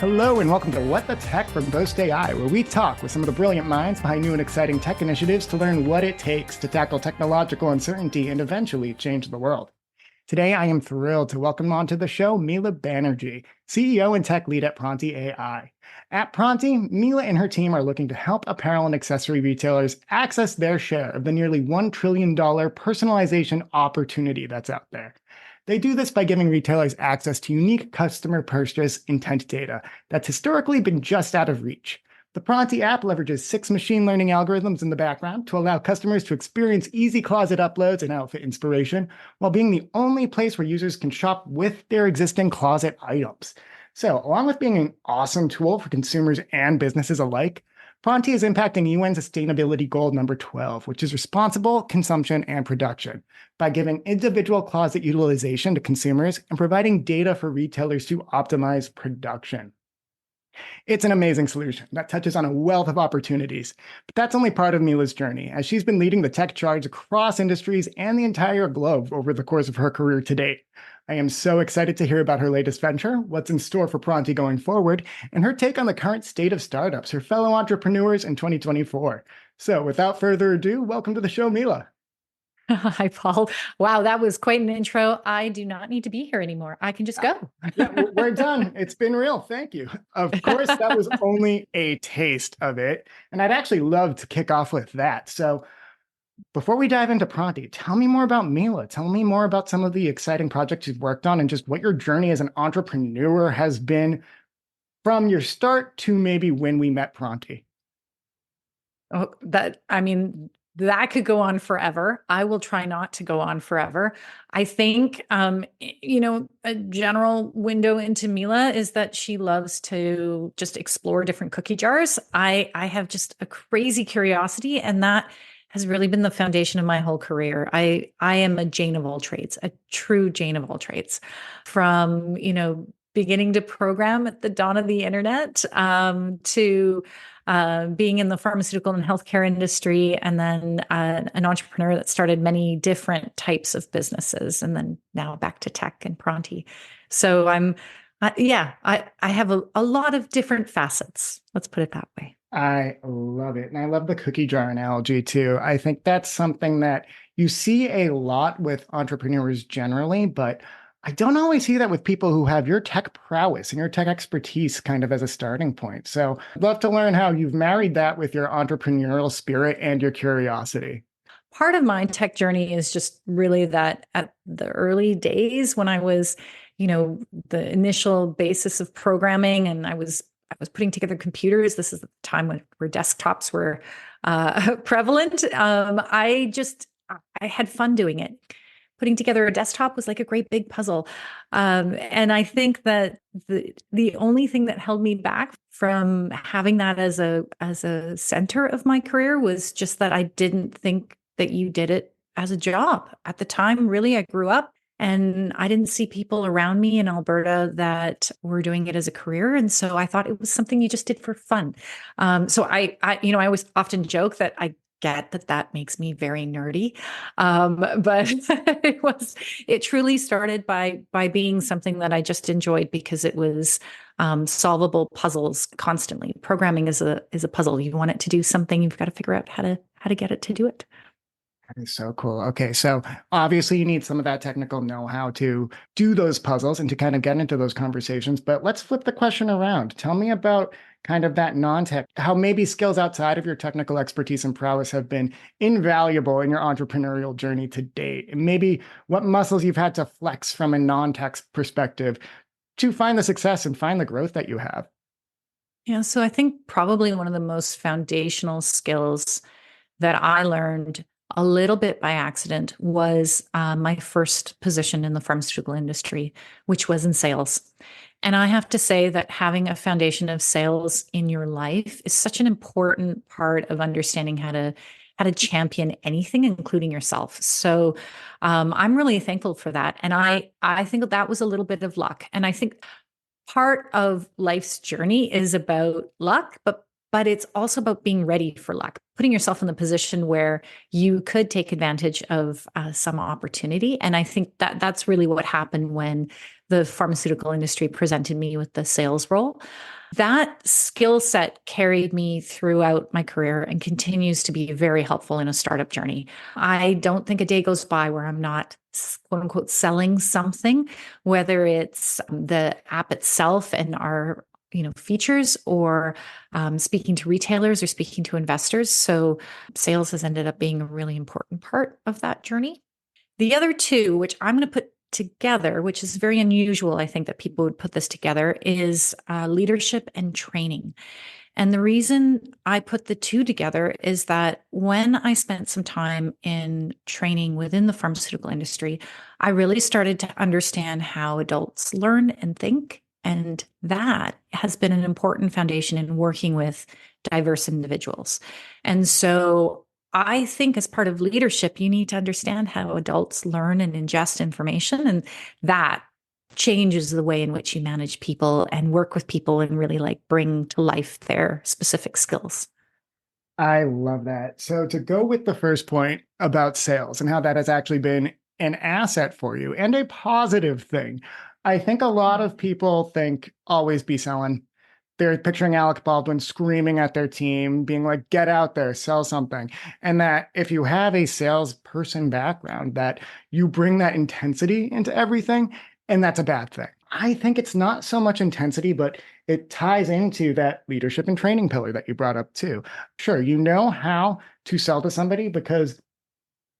Hello and welcome to What the Tech from Pronti AI, where we talk with some of the brilliant minds behind new and exciting tech initiatives to learn what it takes to tackle technological uncertainty and eventually change the world. Today, I am thrilled to welcome onto the show Mila Banerjee, CEO and tech lead at Pronti AI. At Pronti, Mila and her team are looking to help apparel and accessory retailers access their share of the nearly $1 trillion personalization opportunity that's out there. They do this by giving retailers access to unique customer purchase intent data that's historically been just out of reach. The Pronti app leverages 6 machine learning algorithms in the background to allow customers to experience easy closet uploads and outfit inspiration, while being the only place where users can shop with their existing closet items. So, along with being an awesome tool for consumers and businesses alike, Pronti is impacting UN Sustainability Goal number 12, which is responsible consumption and production, by giving individual closet utilization to consumers and providing data for retailers to optimize production. It's an amazing solution that touches on a wealth of opportunities, but that's only part of Mila's journey, as she's been leading the tech charge across industries and the entire globe over the course of her career to date. I am so excited to hear about her latest venture, what's in store for Pronti going forward, and her take on the current state of startups, her fellow entrepreneurs in 2024. So without further ado, welcome to the show, Mila. Hi, Paul. Wow, that was quite an intro. I do not need to be here anymore. I can just go. Yeah, we're done. It's been real. Thank you. Of course, that was only a taste of it. And I'd actually love to kick off with that. So before we dive into Pronti, tell me more about Mila. Tell me more about some of the exciting projects you've worked on and just what your journey as an entrepreneur has been from your start to maybe when we met Pronti. Oh, that could go on forever. I will try not to go on forever. I think, a general window into Mila is that she loves to just explore different cookie jars. I have just a crazy curiosity, and that has really been the foundation of my whole career. I am a Jane of all trades, a true Jane of all trades, from, beginning to program at the dawn of the internet, to being in the pharmaceutical and healthcare industry, and then an entrepreneur that started many different types of businesses, and then now back to tech and Pronti. So I have a lot of different facets. Let's put it that way. I love it. And I love the cookie jar analogy too. I think that's something that you see a lot with entrepreneurs generally, but I don't always see that with people who have your tech prowess and your tech expertise kind of as a starting point. So I'd love to learn how you've married that with your entrepreneurial spirit and your curiosity. Part of my tech journey is just really that at the early days when I was, the initial basis of programming, and I was putting together computers. This is the time where desktops were prevalent. I had fun doing it. Putting together a desktop was like a great big puzzle. And I think that the only thing that held me back from having that as a center of my career was just that I didn't think that you did it as a job. At the time, really, I grew up and I didn't see people around me in Alberta that were doing it as a career. And so I thought it was something you just did for fun. So I always often joke that I get that makes me very nerdy. But it truly started by being something that I just enjoyed because it was solvable puzzles constantly. Programming is a puzzle. You want it to do something, you've got to figure out how to get it to do it. That is so cool. Okay, so obviously you need some of that technical know-how to do those puzzles and to kind of get into those conversations. But let's flip the question around. Tell me about kind of that non-tech, how maybe skills outside of your technical expertise and prowess have been invaluable in your entrepreneurial journey to date. And maybe what muscles you've had to flex from a non-tech perspective to find the success and find the growth that you have. Yeah, so I think probably one of the most foundational skills that I learned a little bit by accident was my first position in the pharmaceutical industry, which was in sales. And I have to say that having a foundation of sales in your life is such an important part of understanding how to champion anything, including yourself. So I'm really thankful for that. And I think that was a little bit of luck. And I think part of life's journey is about luck, but but it's also about being ready for luck, putting yourself in the position where you could take advantage of some opportunity. And I think that that's really what happened when the pharmaceutical industry presented me with the sales role. That skill set carried me throughout my career and continues to be very helpful in a startup journey. I don't think a day goes by where I'm not, quote unquote, selling something, whether it's the app itself and our features, or speaking to retailers or speaking to investors. So sales has ended up being a really important part of that journey. The other two, which I'm going to put together, which is very unusual, I think that people would put this together, is leadership and training. And the reason I put the two together is that when I spent some time in training within the pharmaceutical industry, I really started to understand how adults learn and think. And that has been an important foundation in working with diverse individuals. And so I think as part of leadership, you need to understand how adults learn and ingest information. And that changes the way in which you manage people and work with people and really like bring to life their specific skills. I love that. So, to go with the first point about sales and how that has actually been an asset for you and a positive thing, I think a lot of people think always be selling. They're picturing Alec Baldwin screaming at their team, being like, get out there, sell something. And that if you have a salesperson background, that you bring that intensity into everything, and that's a bad thing. I think it's not so much intensity, but it ties into that leadership and training pillar that you brought up too. Sure, you know how to sell to somebody because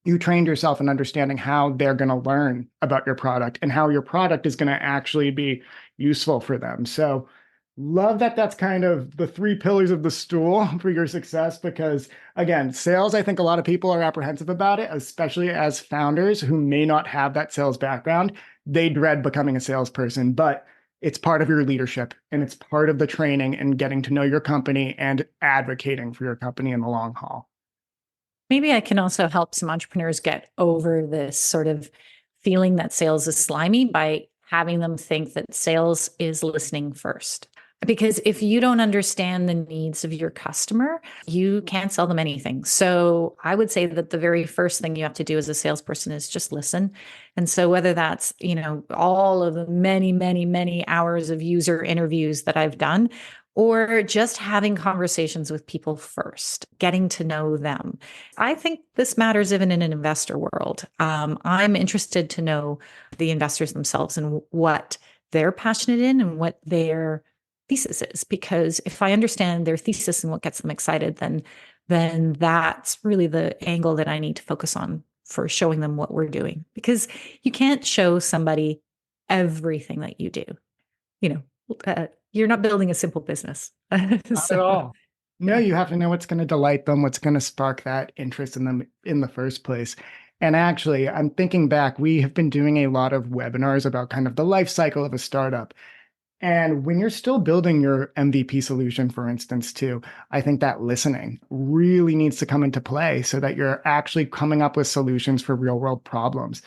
you trained yourself in understanding how they're going to learn about your product and how your product is going to actually be useful for them. So, love that that's kind of the three pillars of the stool for your success because, again, sales, I think a lot of people are apprehensive about it, especially as founders who may not have that sales background. They dread becoming a salesperson, but it's part of your leadership and it's part of the training and getting to know your company and advocating for your company in the long haul. Maybe I can also help some entrepreneurs get over this sort of feeling that sales is slimy by having them think that sales is listening first. Because if you don't understand the needs of your customer, you can't sell them anything. So I would say that the very first thing you have to do as a salesperson is just listen. And so whether that's, all of the many, many, many hours of user interviews that I've done, or just having conversations with people first, getting to know them. I think this matters even in an investor world. I'm interested to know the investors themselves and what they're passionate in and what their thesis is, because if I understand their thesis and what gets them excited, then that's really the angle that I need to focus on for showing them what we're doing, because you can't show somebody everything that you do. You're not building a simple business. Not at So all. No, yeah. you have to know what's going to delight them, what's going to spark that interest in them in the first place. And actually, I'm thinking back, we have been doing a lot of webinars about kind of the life cycle of a startup. And when you're still building your MVP solution, for instance, too, I think that listening really needs to come into play so that you're actually coming up with solutions for real world problems.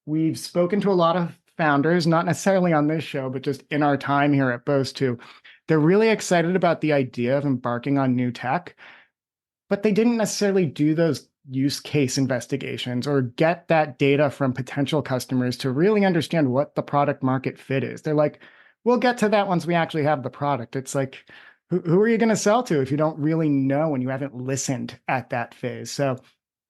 We've spoken to a lot of founders, not necessarily on this show, but just in our time here at Bose too. They're really excited about the idea of embarking on new tech, but they didn't necessarily do those use case investigations or get that data from potential customers to really understand what the product market fit is. They're like, we'll get to that once we actually have the product. It's like, who are you going to sell to if you don't really know and you haven't listened at that phase? So,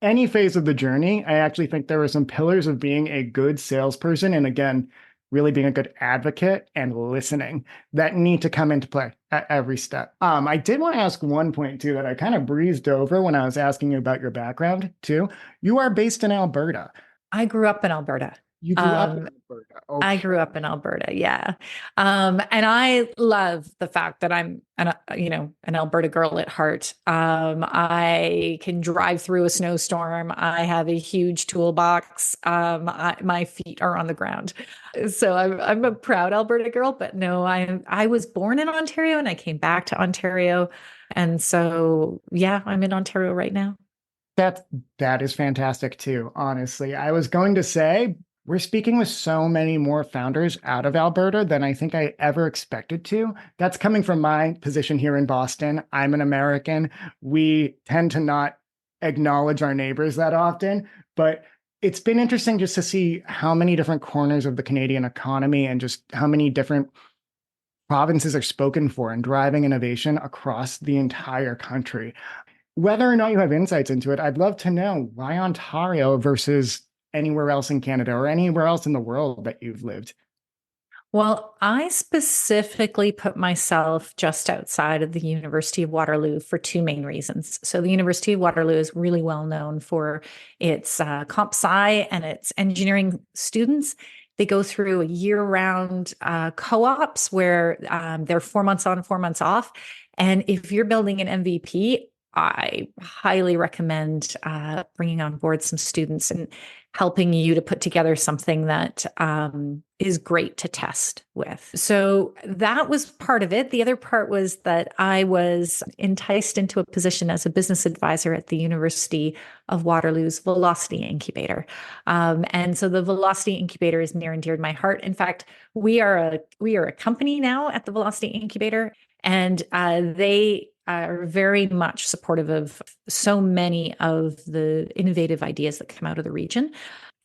any phase of the journey, I actually think there are some pillars of being a good salesperson. And again, really being a good advocate and listening that need to come into play at every step. I did want to ask one point too that I kind of breezed over when I was asking you about your background too. You are based in Alberta. I grew up in Alberta. You grew up in Um, Alberta. I Okay. grew up in Alberta, yeah. And I love the fact that I'm an Alberta girl at heart. I can drive through a snowstorm. I have a huge toolbox. My feet are on the ground. So I'm a proud Alberta girl, but no, I was born in Ontario and I came back to Ontario. And so yeah, I'm in Ontario right now. That that is fantastic too, honestly. I was going to say We're speaking with so many more founders out of Alberta than I think I ever expected to. That's coming from my position here in Boston. I'm an American. We tend to not acknowledge our neighbors that often, but it's been interesting just to see how many different corners of the Canadian economy and just how many different provinces are spoken for and driving innovation across the entire country. Whether or not you have insights into it, I'd love to know why Ontario versus anywhere else in Canada or anywhere else in the world that you've lived. Well, I specifically put myself just outside of the University of Waterloo for two main reasons. So, the University of Waterloo is really well known for its comp sci and its engineering students. They go through a year-round co-ops where they're 4 months on, 4 months off. And if you're building an MVP, I highly recommend bringing on board some students and helping you to put together something that is great to test with. So that was part of it. The other part was that I was enticed into a position as a business advisor at the University of Waterloo's Velocity Incubator. And so the Velocity Incubator is near and dear to my heart. In fact, we are a company now at the Velocity Incubator, and they are very much supportive of so many of the innovative ideas that come out of the region.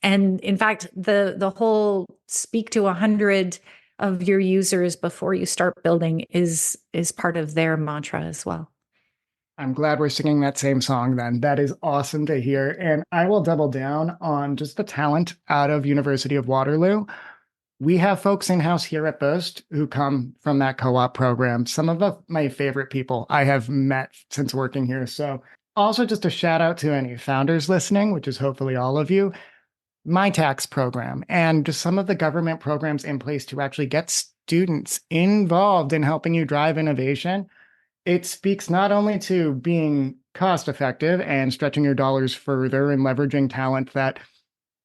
And in fact, the whole speak to 100 of your users before you start building is part of their mantra as well. I'm glad we're singing that same song then. That is awesome to hear. And I will double down on just the talent out of University of Waterloo. We have folks in-house here at Boast who come from that co-op program. Some of my favorite people I have met since working here. So also just a shout out to any founders listening, which is hopefully all of you, my tax program, and just some of the government programs in place to actually get students involved in helping you drive innovation. It speaks not only to being cost effective and stretching your dollars further and leveraging talent that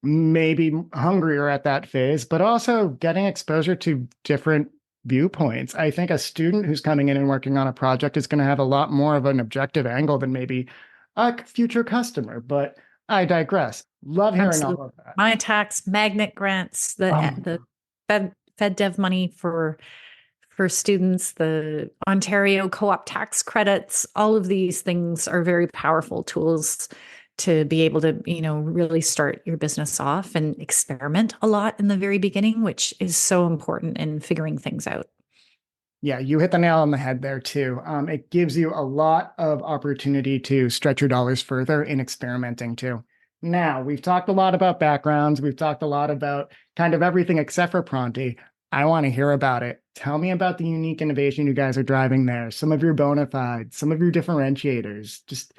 maybe hungrier at that phase, but also getting exposure to different viewpoints. I think a student who's coming in and working on a project is going to have a lot more of an objective angle than maybe a future customer, but I digress. Love hearing all Absolutely. of that. My tax magnet grants, the Fed Dev money for students, the Ontario co-op tax credits, all of these things are very powerful tools to be able to, really start your business off and experiment a lot in the very beginning, which is so important in figuring things out. Yeah, you hit the nail on the head there too. It gives you a lot of opportunity to stretch your dollars further in experimenting too. Now, we've talked a lot about backgrounds. We've talked a lot about kind of everything except for Pronti. I want to hear about it. Tell me about the unique innovation you guys are driving there, some of your bona fides, some of your differentiators. Just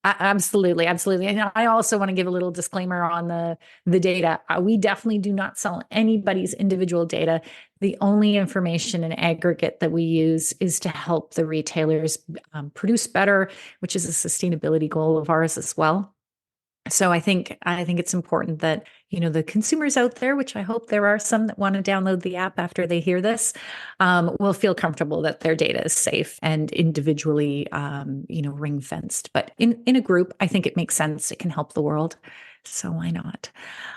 Absolutely, absolutely. And I also want to give a little disclaimer on the data. We definitely do not sell anybody's individual data. The only information in aggregate that we use is to help the retailers produce better, which is a sustainability goal of ours as well. So I think it's important that, the consumers out there, which I hope there are some that want to download the app after they hear this, will feel comfortable that their data is safe and individually, ring fenced. But in a group, I think it makes sense. It can help the world. So why not?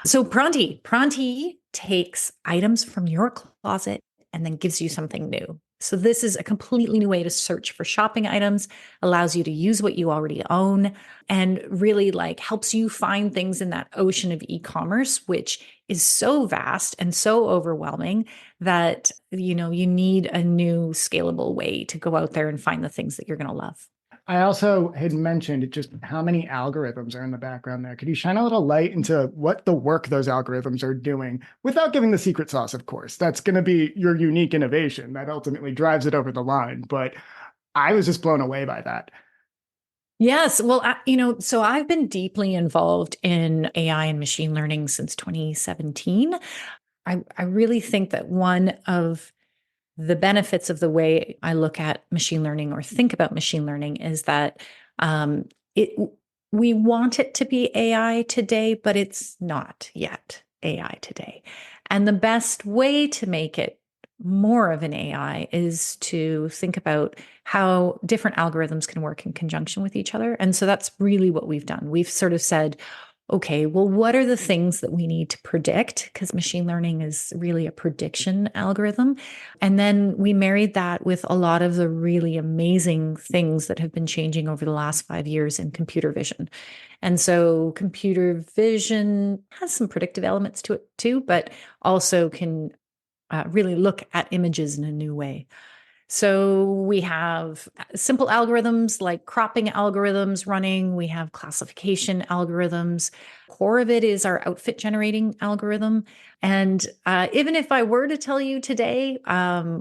So Pronti takes items from your closet and then gives you something new. So this is a completely new way to search for shopping items, allows you to use what you already own, and really helps you find things in that ocean of e-commerce, which is so vast and so overwhelming that, you need a new scalable way to go out there and find the things that you're going to love. I also had mentioned just how many algorithms are in the background there. Could you shine a little light into what the work those algorithms are doing without giving the secret sauce, of course? That's going to be your unique innovation that ultimately drives it over the line. But I was just blown away by that. Yes. Well, so I've been deeply involved in AI and machine learning since 2017. I really think that one of the benefits of the way I look at machine learning or think about machine learning is that it we want it to be AI today, but it's not yet AI today. And the best way to make it more of an AI is to think about how different algorithms can work in conjunction with each other. And so that's really what we've done. We've sort of said, okay, well, what are the things that we need to predict? Because machine learning is really a prediction algorithm. And then we married that with a lot of the really amazing things that have been changing over the last 5 years in computer vision. And so computer vision has some predictive elements to it too, but also can really look at images in a new way. So we have simple algorithms like cropping algorithms running. We have classification algorithms. Core of it is our outfit generating algorithm. And even if I were to tell you today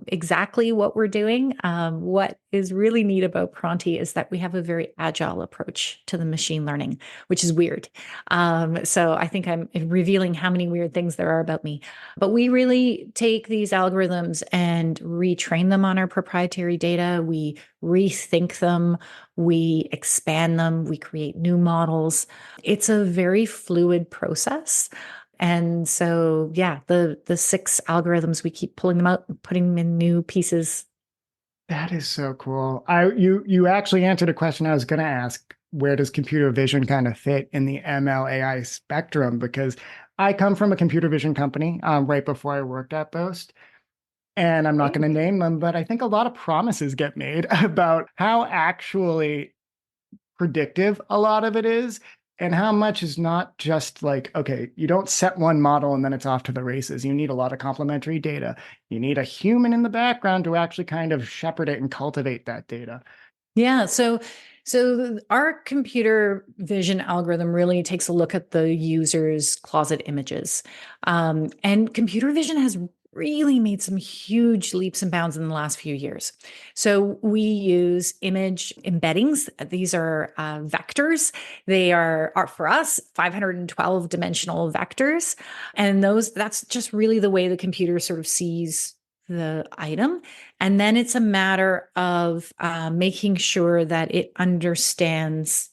exactly what we're doing, what is really neat about Pronti is that we have a very agile approach to the machine learning, which is weird. So I think I'm revealing how many weird things there are about me. But we really take these algorithms and retrain them on our proprietary data. We rethink them, we expand them, we create new models. It's a very fluid process. And so, yeah, the six algorithms, we keep pulling them out and putting them in new pieces. That is so cool. You actually answered a question I was going to ask. Where does computer vision kind of fit in the ML AI spectrum? Because I come from a computer vision company right before I worked at Boast. And I'm not going to name them, but I think a lot of promises get made about how actually predictive a lot of it is and how much is not just like, okay, you don't set one model and then it's off to the races. You need a lot of complementary data. You need a human in the background to actually kind of shepherd it and cultivate that data. Yeah. So our computer vision algorithm really takes a look at the user's closet images. And computer vision has really made some huge leaps and bounds in the last few years. So we use image embeddings. These are vectors. They are for us 512 dimensional vectors. And that's just really the way the computer sort of sees the item. And then it's a matter of making sure that it understands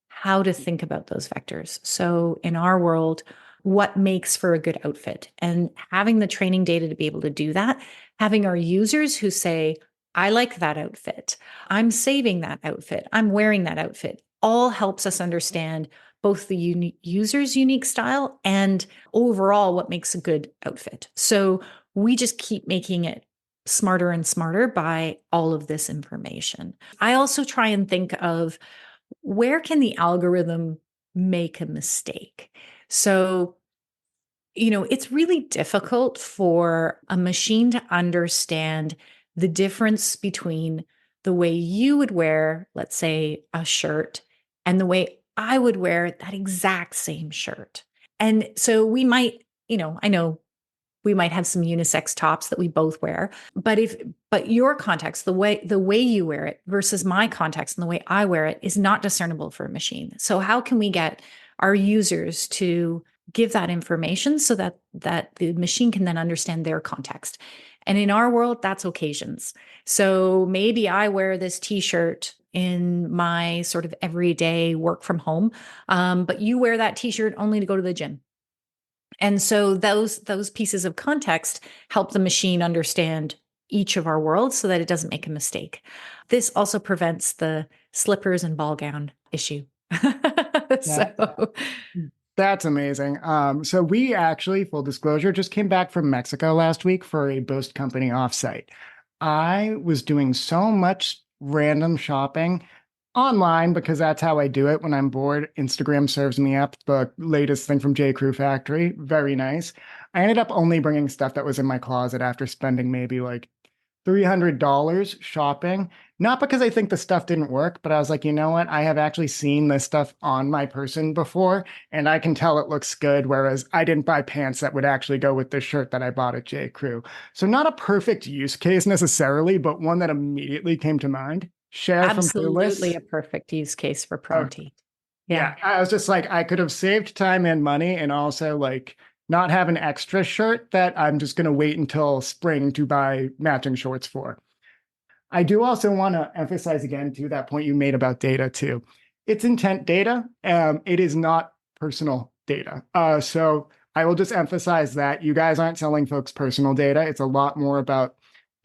how to think about those vectors. So in our world, what makes for a good outfit and having the training data to be able to do that, having our users who say, I like that outfit, I'm saving that outfit, I'm wearing that outfit, all helps us understand both the user's unique style and overall what makes a good outfit. So we just keep making it smarter and smarter by all of this information. I also try and think of where can the algorithm make a mistake? So, it's really difficult for a machine to understand the difference between the way you would wear, let's say, a shirt and the way I would wear that exact same shirt. And so we might, I know we might have some unisex tops that we both wear, but your context, the way you wear it versus my context and the way I wear it is not discernible for a machine. So how can we get our users to give that information so that the machine can then understand their context? And in our world, that's occasions. So maybe I wear this t-shirt in my sort of everyday work from home, but you wear that t-shirt only to go to the gym. And so those pieces of context help the machine understand each of our worlds so that it doesn't make a mistake. This also prevents the slippers and ball gown issue. So That's amazing. So we actually, full disclosure, just came back from Mexico last week for a Boast Company offsite. I was doing so much random shopping online because that's how I do it when I'm bored. Instagram serves me up the latest thing from J. Crew Factory. Very nice. I ended up only bringing stuff that was in my closet after spending maybe like $300 shopping. Not because I think the stuff didn't work, but I was like, you know what? I have actually seen this stuff on my person before, and I can tell it looks good. Whereas I didn't buy pants that would actually go with the shirt that I bought at J. Crew. So not a perfect use case necessarily, but one that immediately came to mind. Share from absolutely Clueless. a perfect use case for Oh, Pronti. yeah. Yeah. I was just like, I could have saved time and money and also like not have an extra shirt that I'm just going to wait until spring to buy matching shorts for. I do also want to emphasize again to that point you made about data too. It's intent data. It is not personal data. So I will just emphasize that you guys aren't selling folks personal data. It's a lot more about,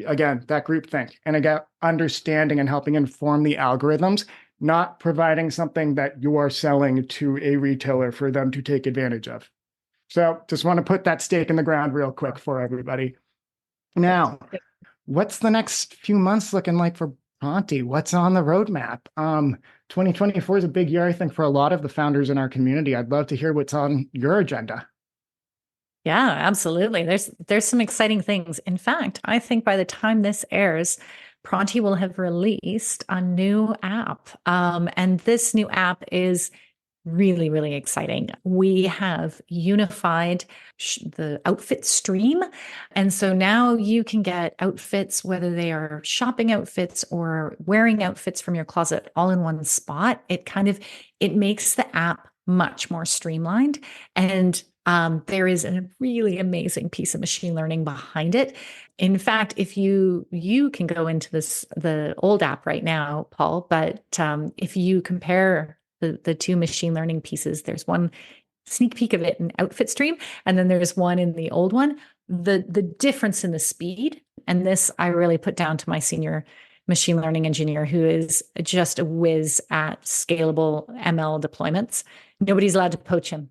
again, that group think and again, understanding and helping inform the algorithms, not providing something that you are selling to a retailer for them to take advantage of. So just want to put that stake in the ground real quick for everybody. Now, what's the next few months looking like for Pronti? What's on the roadmap? 2024 is a big year, I think, for a lot of the founders in our community. I'd love to hear what's on your agenda. Yeah, absolutely. There's some exciting things. In fact, I think by the time this airs, Pronti will have released a new app. And this new app is really, really exciting. We have unified the outfit stream. And so now you can get outfits, whether they are shopping outfits or wearing outfits from your closet, all in one spot. It makes the app much more streamlined. And there is a really amazing piece of machine learning behind it. In fact, if you can go into the old app right now, Paul, but if you compare the two machine learning pieces, there's one sneak peek of it in Outfit Stream, and then there's one in the old one. The difference in the speed, and this I really put down to my senior machine learning engineer, who is just a whiz at scalable ML deployments. Nobody's allowed to poach him.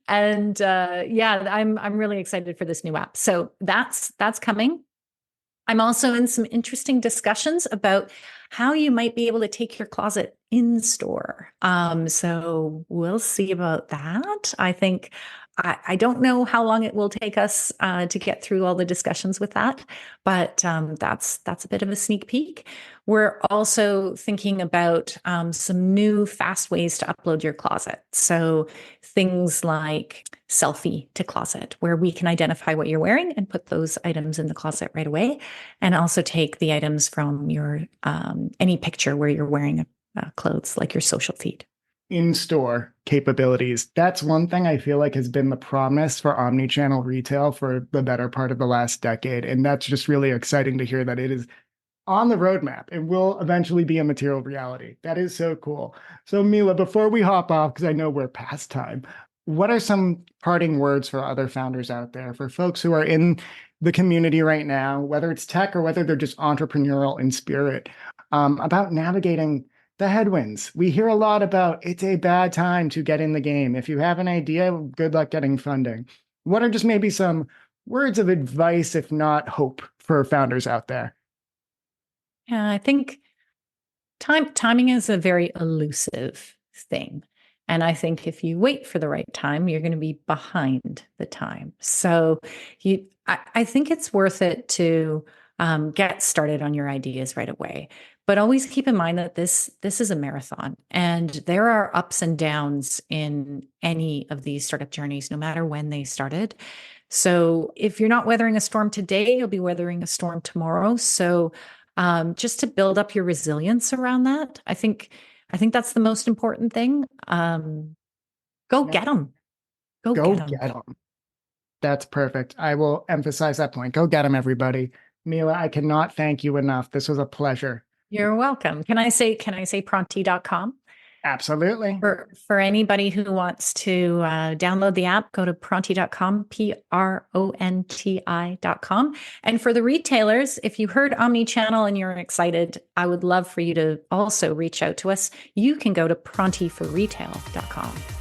And yeah, I'm really excited for this new app. So that's coming. I'm also in some interesting discussions about how you might be able to take your closet in store. So we'll see about that. I think I don't know how long it will take us to get through all the discussions with that, but that's a bit of a sneak peek. We're also thinking about some new fast ways to upload your closet. So things like selfie to closset, where we can identify what you're wearing and put those items in the closet right away, and also take the items from your any picture where you're wearing clothes, like your social feed. In-store capabilities. That's one thing I feel like has been the promise for omni-channel retail for the better part of the last decade. And that's just really exciting to hear that it is on the roadmap and will eventually be a material reality. That is so cool. So Mila, before we hop off, because I know we're past time, what are some parting words for other founders out there, for folks who are in the community right now, whether it's tech or whether they're just entrepreneurial in spirit, about navigating the headwinds? We hear a lot about it's a bad time to get in the game. If you have an idea, good luck getting funding. What are just maybe some words of advice, if not hope, for founders out there? Yeah, I think timing is a very elusive thing. And I think if you wait for the right time, you're going to be behind the time. So I think it's worth it to get started on your ideas right away. But always keep in mind that this is a marathon, and there are ups and downs in any of these startup journeys, no matter when they started. So if you're not weathering a storm today, you'll be weathering a storm tomorrow. So just to build up your resilience around that, I think that's the most important thing. Go get them. Go Go get them. get them. That's perfect. I will emphasize that point. Go get them, everybody. Mila, I cannot thank you enough. This was a pleasure. You're welcome. Can I say pronti.com? Absolutely. For anybody who wants to download the app, go to pronti.com, pronti.com. And for the retailers, if you heard omnichannel and you're excited, I would love for you to also reach out to us. You can go to prontiforretail.com.